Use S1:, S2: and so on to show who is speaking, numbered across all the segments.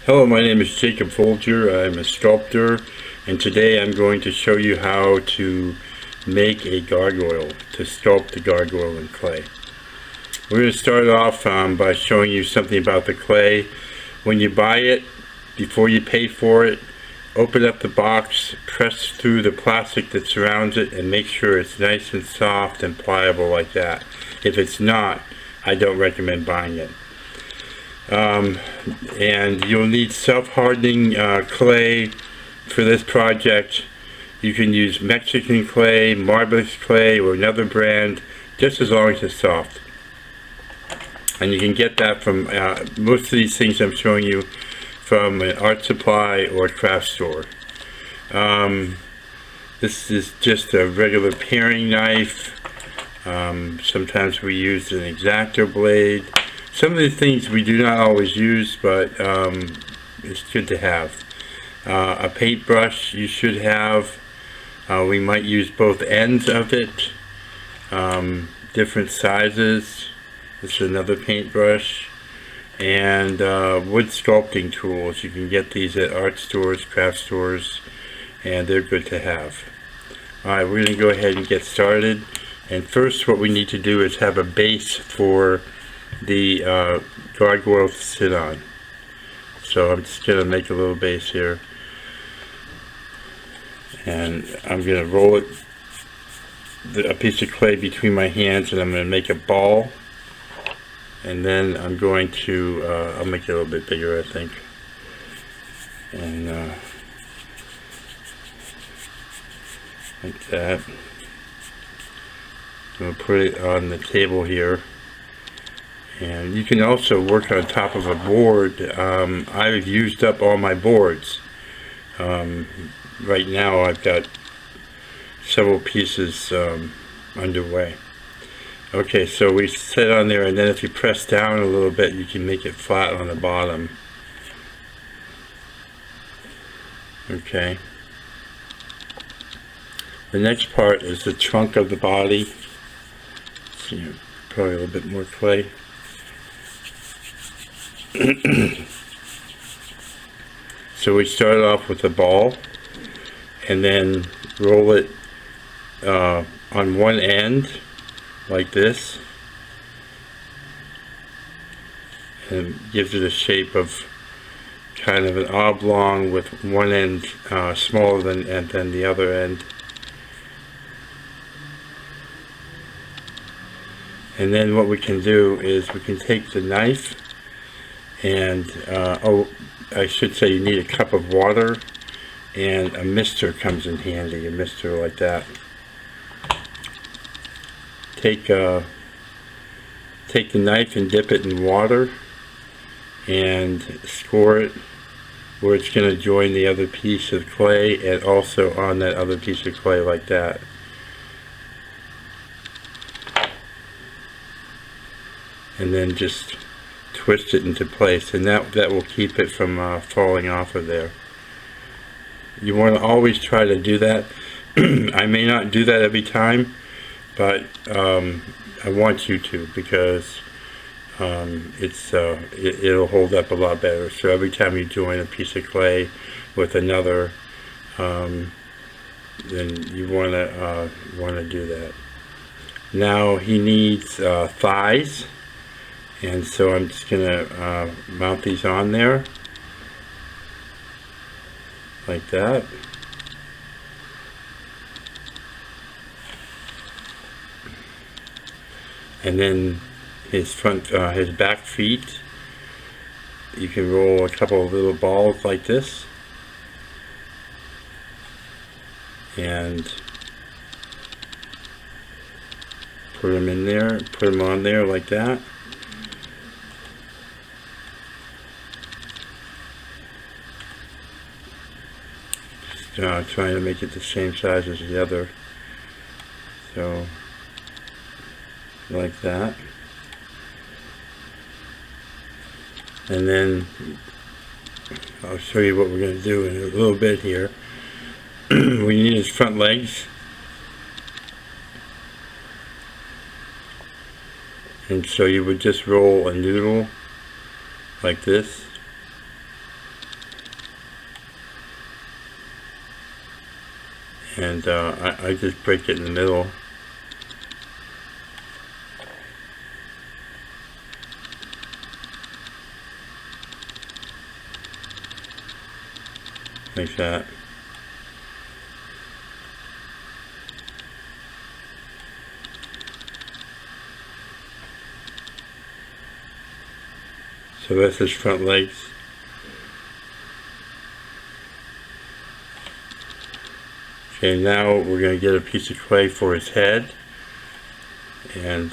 S1: Hello, my name is Jacob Folger. I'm a sculptor, and today I'm going to show you how to make a gargoyle, to sculpt the gargoyle in clay. We're going to start off by showing you something about the clay. When you buy it, before you pay for it, open up the box, press through the plastic that surrounds it, and make sure it's nice and soft and pliable like that. If it's not, I don't recommend buying it. And you'll need self-hardening clay for this project. You can use Mexican clay, Marbles clay, or another brand, just as long as it's soft. And you can get that from most of these things I'm showing you from an art supply or craft store. This is just a regular paring knife. Sometimes we use an X-Acto blade. Some of the things we do not always use, but it's good to have. A paintbrush you should have. We might use both ends of it, different sizes. This is another paintbrush. And wood sculpting tools. You can get these at art stores, craft stores, and they're good to have. Alright, we're going to go ahead and get started. And first what we need to do is have a base for the gargoyle to sit on. So I'm just going to make a little base here, and I'm going to roll a piece of clay between my hands, and I'm going to make a ball, and then I'm going to I'll make it a little bit bigger, I think, and like that. I'm going to put it on the table here. And you can also work on top of a board. I've used up all my boards. Right now I've got several pieces underway. Okay, so we set on there, and then if you press down a little bit, you can make it flat on the bottom. Okay. The next part is the trunk of the body. So probably a little bit more clay. So we start off with a ball, and then roll it on one end like this, and gives it a shape of kind of an oblong with one end smaller than the other end. And then what we can do is we can take the knife, and I should say you need a cup of water, and a mister comes in handy, a mister like that. Take the knife and dip it in water, and score it where it's going to join the other piece of clay, and also on that other piece of clay like that. And then just twist it into place, and that will keep it from falling off of there. You want to always try to do that. I may not do that every time, but I want you to, because it'll hold up a lot better. So every time you join a piece of clay with another, then you want to do that. Now he needs thighs. And so I'm just going to mount these on there, like that. And then his back feet, you can roll a couple of little balls like this, and put them in there, put them on there like that. Trying to make it the same size as the other, so like that. And then I'll show you what we're going to do in a little bit here. We need his front legs, and so you would just roll a noodle like this, and I just break it in the middle. Like that. So that's his front legs. Okay, now we're going to get a piece of clay for his head and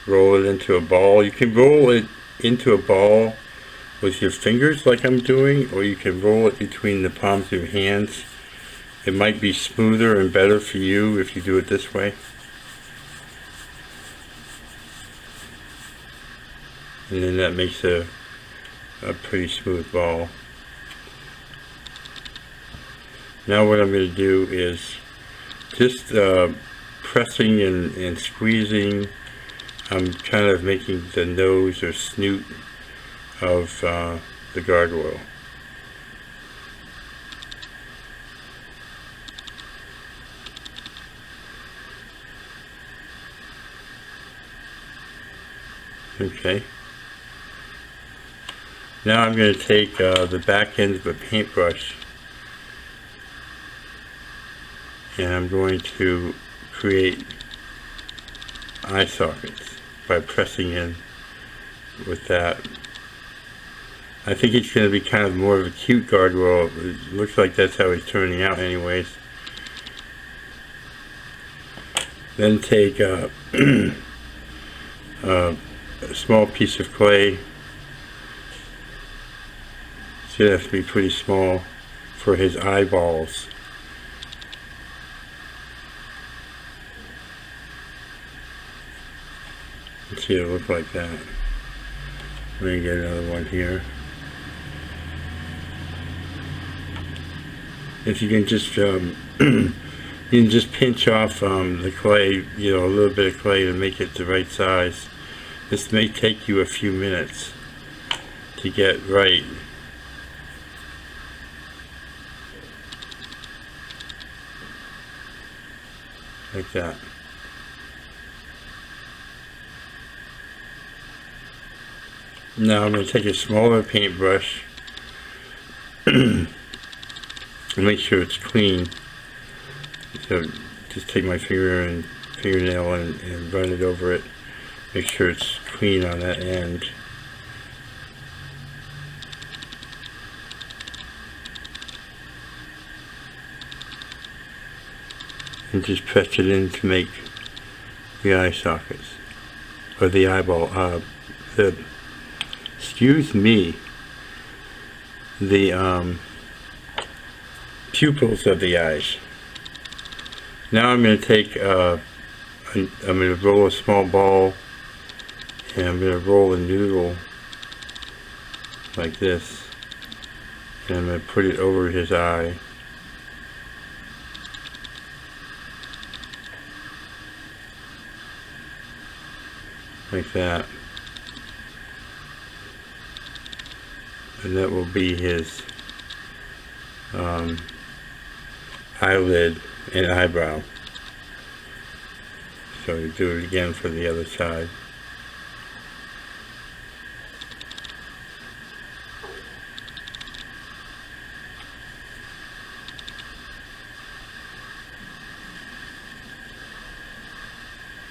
S1: roll it into a ball. You can roll it into a ball with your fingers like I'm doing, or you can roll it between the palms of your hands. It might be smoother and better for you if you do it this way. And then that makes a pretty smooth ball. Now what I'm going to do is just pressing and squeezing. I'm kind of making the nose or snoot of the gargoyle. Okay. Now I'm going to take the back end of a paintbrush and I'm going to create eye sockets by pressing in with that. I think it's going to be kind of more of a cute gargoyle. It looks like that's how he's turning out anyways. Then take a small piece of clay. It's going to have to be pretty small for his eyeballs. Let's see it look like that. Let me get another one here. If you can just you can just pinch off the clay, you know, a little bit of clay to make it the right size. This may take you a few minutes to get right. Like that. Now I'm going to take a smaller paintbrush and make sure it's clean. So just take my fingernail and run it over it. Make sure it's clean on that end. And just press it in to make the eye sockets. Or the eyeball, excuse me, the pupils of the eyes. Now I'm going to take, I'm going to roll a small ball and I'm going to roll a noodle like this, and I'm going to put it over his eye. Like that. And that will be his eyelid and eyebrow. So you do it again for the other side.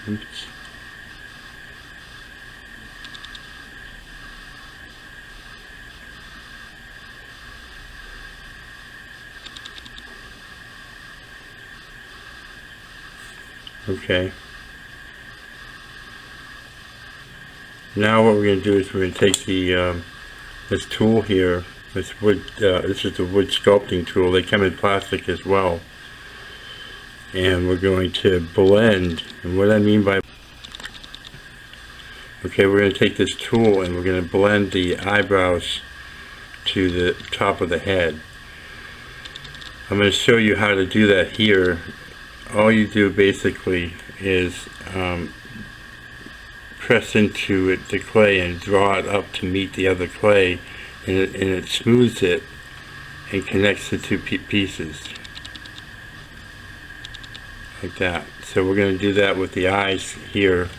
S1: Oops. Okay. Now what we're going to do is we're going to take the this tool here, this wood. This is the wood sculpting tool. They come in plastic as well, and we're going to blend. And what I mean by we're going to take this tool and we're going to blend the eyebrows to the top of the head. I'm going to show you how to do that here. All you do basically is press into it the clay and draw it up to meet the other clay, and it smooths it and connects the two pieces. like that. So we're going to do that with the eyes here.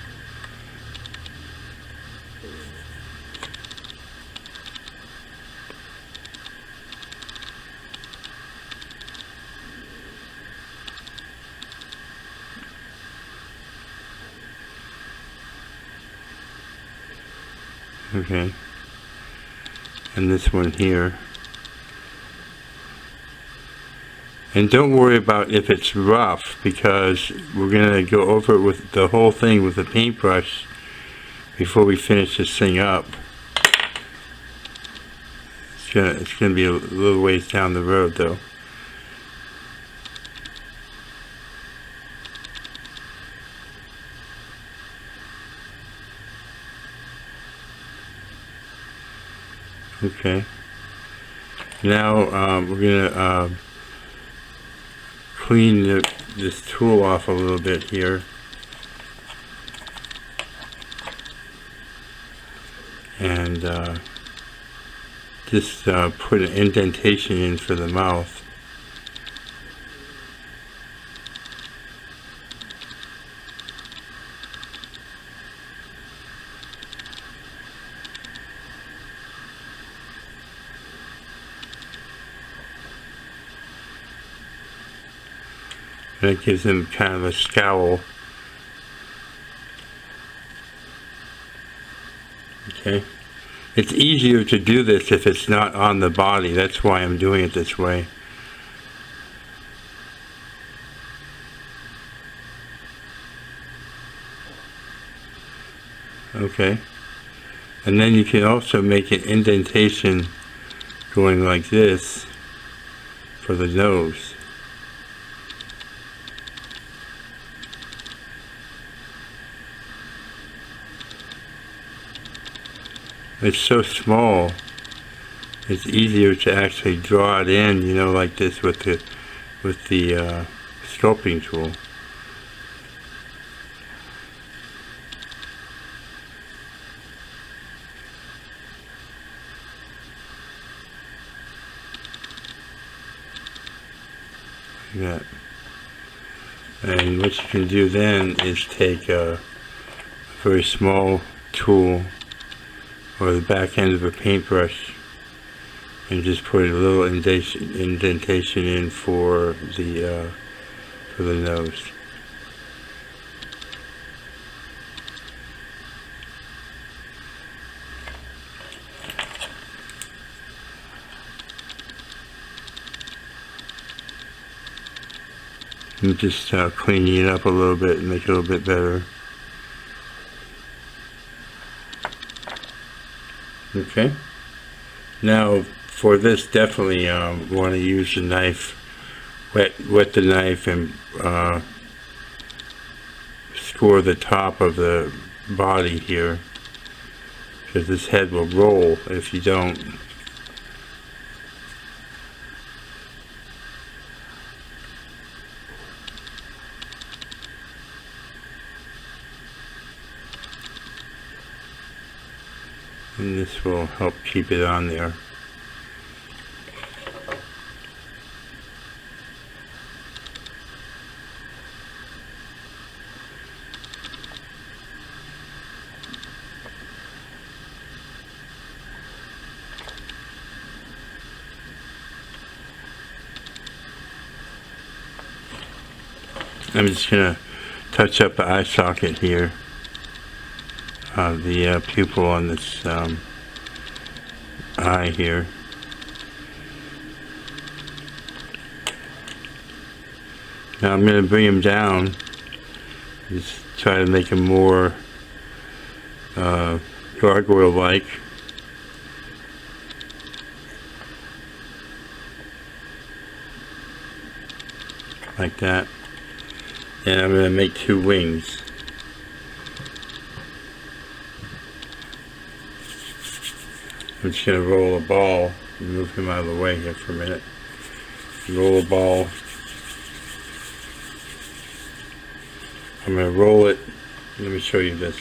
S1: Okay, and this one here. And don't worry about if it's rough, because we're going to go over it with the whole thing with a paintbrush before we finish this thing up. It's gonna be a little ways down the road though. Okay. Now we're gonna clean this tool off a little bit here. And just put an indentation in for the mouth. And it gives him kind of a scowl. Okay. It's easier to do this if it's not on the body. That's why I'm doing it this way. Okay. And then you can also make an indentation going like this for the nose. It's so small, it's easier to actually draw it in, you know, like this with the sculpting tool. Like that. And what you can do then is take a very small tool or the back end of a paintbrush and just put a little indentation in for the nose. And just cleaning it up a little bit and make it a little bit better. Okay. Now for this, definitely want to use the knife, wet the knife and score the top of the body here, because this head will roll if you don't. And this will help keep it on there. I'm just going to touch up the eye socket here. The pupil on this eye here. Now I'm going to bring him down, just try to make him more gargoyle-like. Like that. And I'm going to make 2 wings. I'm just going to roll a ball, move him out of the way here for a minute. Roll a ball. I'm going to roll it. Let me show you this.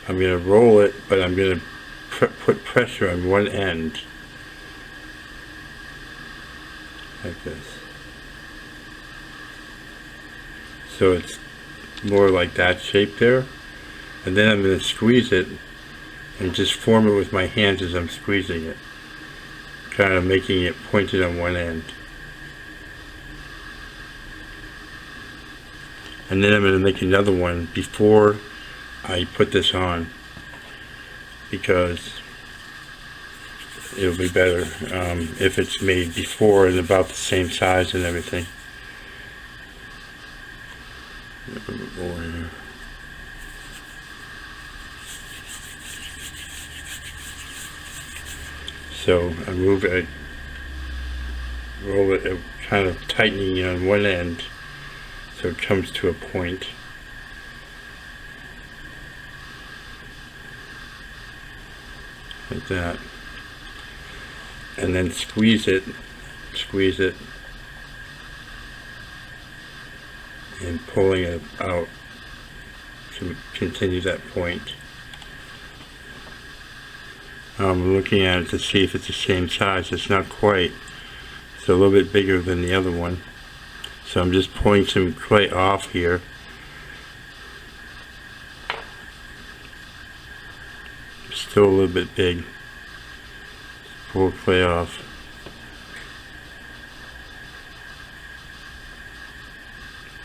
S1: I'm going to roll it, but I'm going to put pressure on one end. Like this. so it's more like that shape there. And then I'm going to squeeze it and just form it with my hands as I'm squeezing it, kind of making it pointed on one end. And then I'm going to make another one before I put this on, because it'll be better if it's made before and about the same size and everything. A little bit more here. So I roll it, kind of tightening on one end so it comes to a point. Like that. And then squeeze it, and pulling it out to continue that point. I'm looking at it to see if it's the same size. It's not quite. It's a little bit bigger than the other one. So I'm just pulling some clay off here. Still a little bit big. Pull clay off.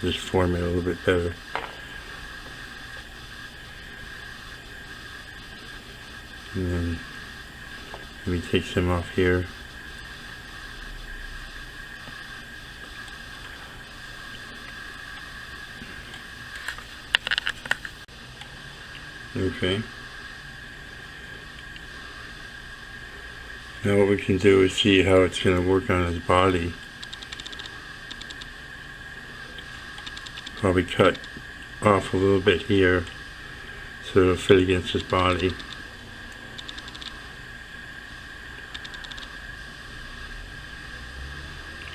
S1: Just form it a little bit better. And then let me take some off here. Okay. Now what we can do is see how it's going to work on his body. Probably cut off a little bit here so it'll fit against his body.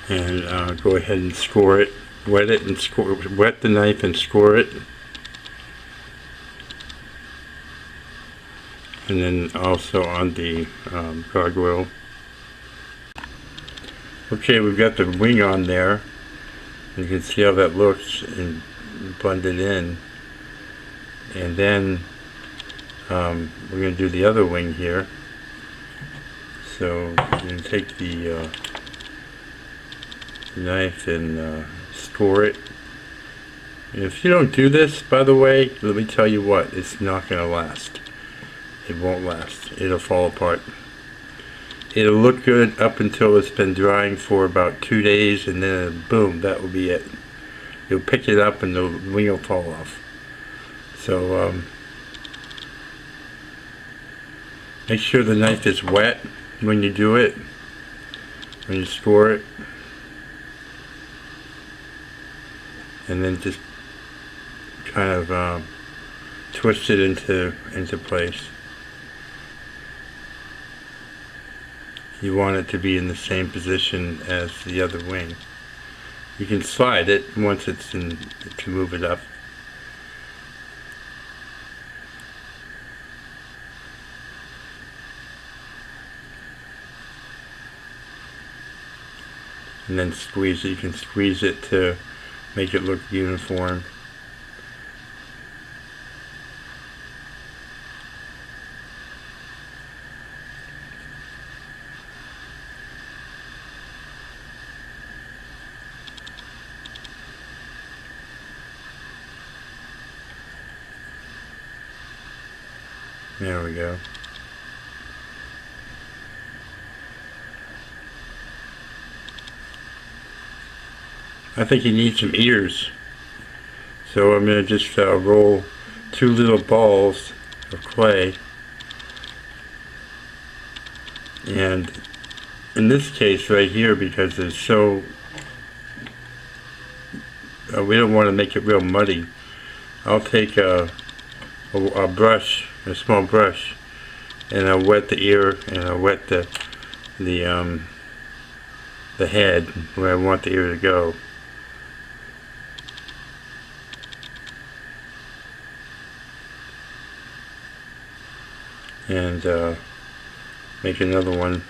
S1: And go ahead and score it. Wet it and score. Wet the knife and score it. And then also on the gargoyle. Okay, we've got the wing on there. You can see how that looks and blended in. And then we're going to do the other wing here. So we're going to take the knife and score it. And if you don't do this, by the way, let me tell you what, it's not going to last. It won't last. It'll fall apart. It'll look good up until it's been drying for about 2 days, and then boom, that will be it. You'll pick it up and the wing will fall off. So make sure the knife is wet when you do it, when you score it. And then just kind of twist it into place. You want it to be in the same position as the other wing. You can slide it once it's in to move it up. And then squeeze it. You can squeeze it to make it look uniform. There we go. I think he needs some ears. So I'm going to just roll 2 little balls of clay. And in this case right here, because it's so, we don't want to make it real muddy, I'll take a brush, a small brush, and I'll wet the ear, and I'll wet the head where I want the ear to go. And make another one.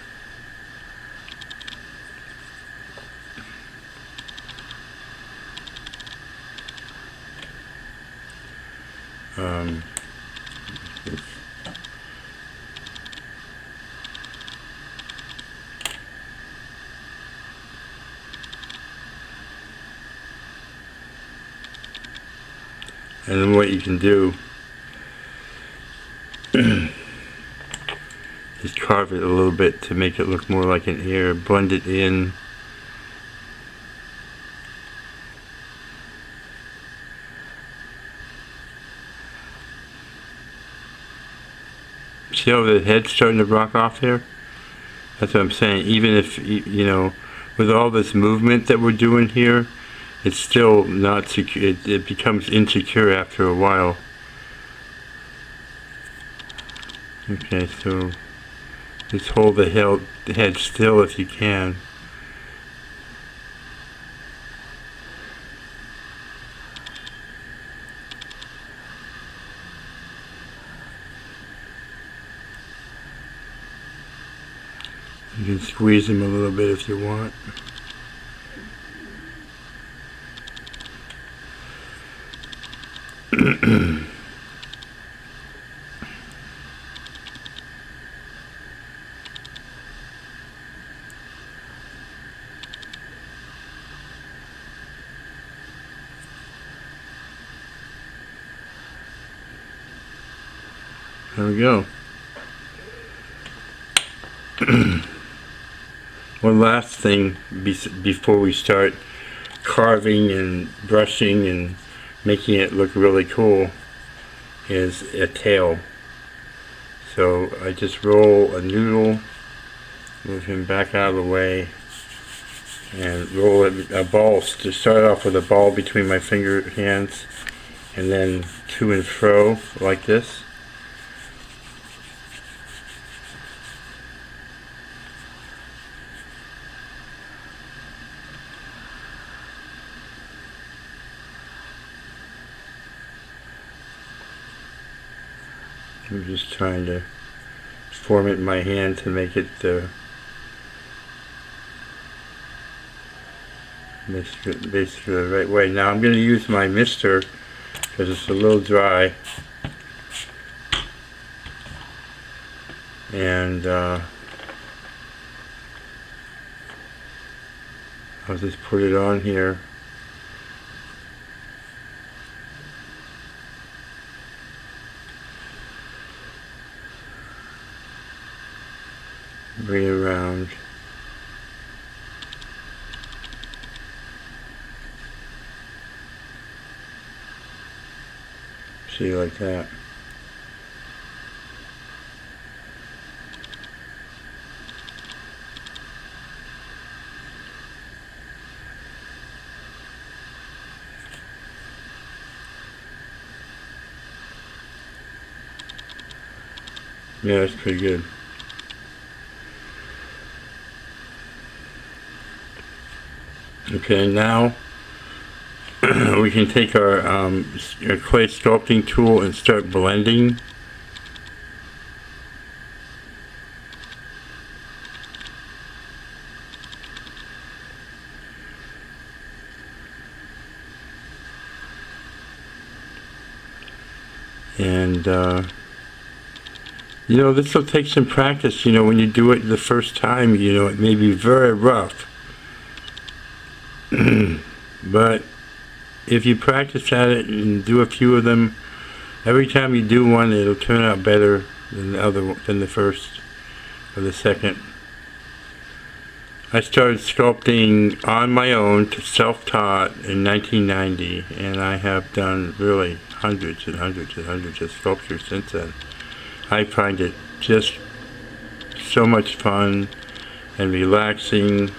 S1: And then what you can do is carve it a little bit to make it look more like an ear. Blend it in. See how the head's starting to rock off here? That's what I'm saying. Even if, you know, with all this movement that we're doing here, it's still not secure. It becomes insecure after a while. Okay, so just hold the head still if you can. You can squeeze him a little bit if you want. There we go. One last thing before we start carving and brushing and making it look really cool is a tail. So I just roll a noodle, move him back out of the way, and roll a ball. To start off with a ball between my hands, and then to and fro like this. I'm just trying to form it in my hand to make it basically the right way. Now I'm going to use my mister because it's a little dry, and I'll just put it on here. Bring it around. See, like that. Yeah, that's pretty good. Okay, now we can take our clay sculpting tool and start blending. And you know, this will take some practice. You know, when you do it the first time, you know, it may be very rough. But if you practice at it and do a few of them, every time you do one, it'll turn out better than the first or the second. I started sculpting on my own, self-taught, in 1990, and I have done really hundreds and hundreds and hundreds of sculptures since then. I find it just so much fun and relaxing.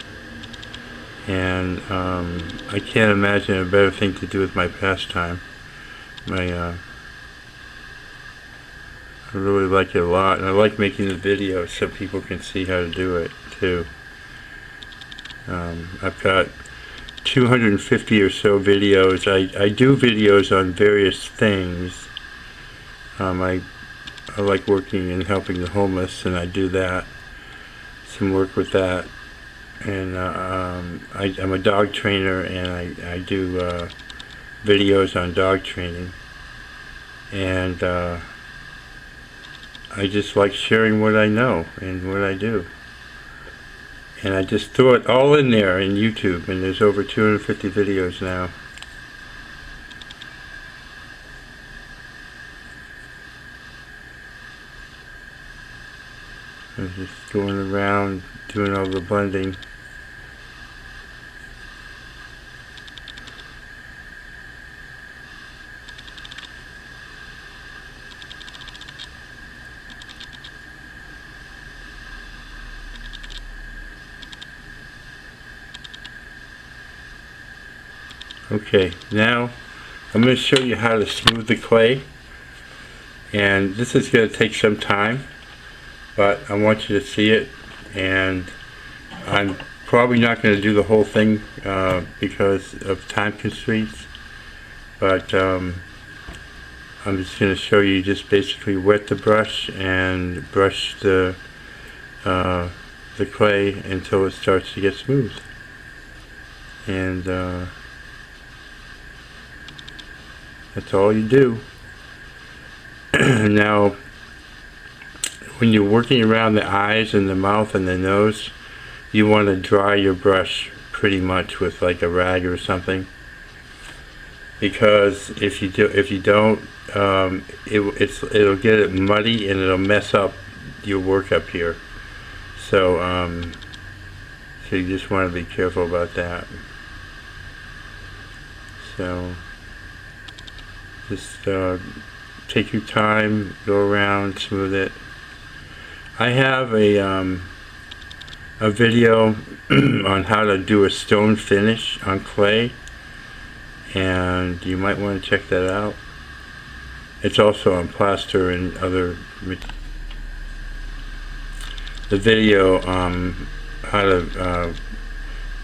S1: And I can't imagine a better thing to do with my pastime. I really like it a lot, and I like making the videos so people can see how to do it too. I've got 250 or so videos. I do videos on various things. I like working and helping the homeless, and I do that. Some work with that. And I'm a dog trainer, and I do videos on dog training, and I just like sharing what I know and what I do, and I just throw it all in there in YouTube, and there's over 250 videos now. I'm just going around doing all the blending. Okay, now I'm going to show you how to smooth the clay, and this is going to take some time, but I want you to see it, and I'm probably not going to do the whole thing because of time constraints, but I'm just going to show you, just basically wet the brush and brush the clay until it starts to get smooth. And that's all you do. Now, when you're working around the eyes and the mouth and the nose, you want to dry your brush pretty much with like a rag or something, because if you don't, it'll get it muddy and it'll mess up your work up here. So so you just want to be careful about that. So just take your time, go around, smooth it. I have a video on how to do a stone finish on clay, and you might want to check that out. It's also on plaster and other. The video how to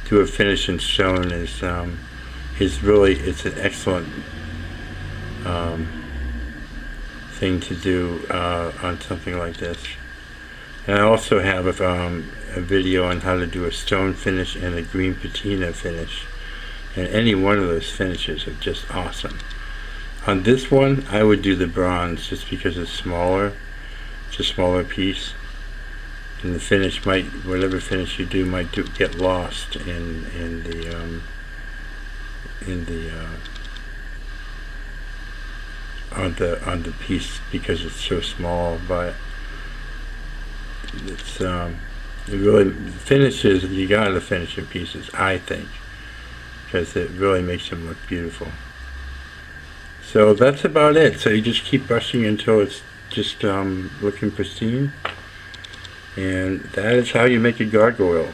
S1: do a finish in stone is really, it's an excellent thing to do on something like this. And I also have a video on how to do a stone finish and a green patina finish, and any one of those finishes are just awesome. On this one I would do the bronze just because it's smaller. It's a smaller piece, and the finish might, whatever finish you do, might get lost in the on the piece because it's so small. But it's it really finishes. You gotta finish your pieces, I think, because it really makes them look beautiful. So that's about it. So you just keep brushing until it's just looking pristine, and that is how you make a gargoyle.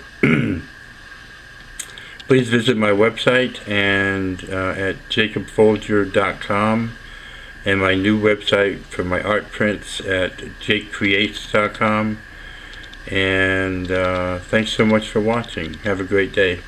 S1: Please visit my website and at jacobfolger.com, and my new website for my art prints at jakecreates.com. And thanks so much for watching. Have a great day.